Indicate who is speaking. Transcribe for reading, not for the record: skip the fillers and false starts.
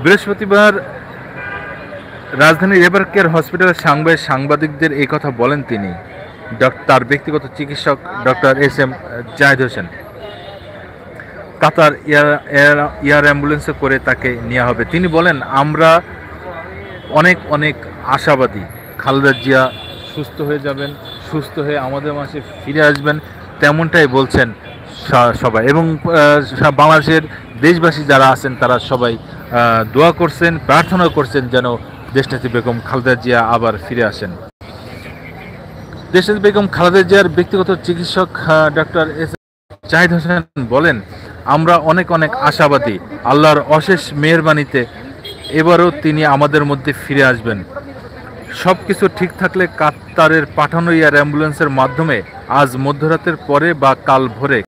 Speaker 1: বৃহস্পতিবার রাজধানীর ever care হসপিটালের সাংবাদিকদের এই কথা বলেন তিনি। তার ব্যক্তিগত চিকিৎসক doctor S M Zahid Hossain. Qatar air অ্যাম্বুলেন্সে করে তাকে নেওয়া হবে। তিনি বলেন, আমরা অনেক অনেক আশাবাদী খালেদা জিয়া সুস্থ হয়ে যাবেন, সুস্থ হয়ে আমাদের মাঝে ফিরে আসবেন, তেমনটাই বলছেন সবাই। এবং বাংলাদেশের দেশবাসী যারা আছেন তারা সবাই দোয়া করছেন, প্রার্থনা করছেন যেন দেশনেত্রী বেগম খালেদা জিয়া আবার ফিরে আসেন। দেশনেত্রী বেগম খালেদা জিয়ার ব্যক্তিগত চিকিৎসক ডক্টর এস জাহিদ হোসেন বলেন, আমরা অনেক অনেক আশাবাদী আল্লাহর অশেষ মেহেরবানিতে এবারও তিনি আমাদের মধ্যে ফিরে আসবেন। সব কিছু ঠিক থাকলে কাতারের পাঠানো এয়ার অ্যাম্বুলেন্সের মাধ্যমে আজ মধ্যরাতের পরে বা কাল ভোরে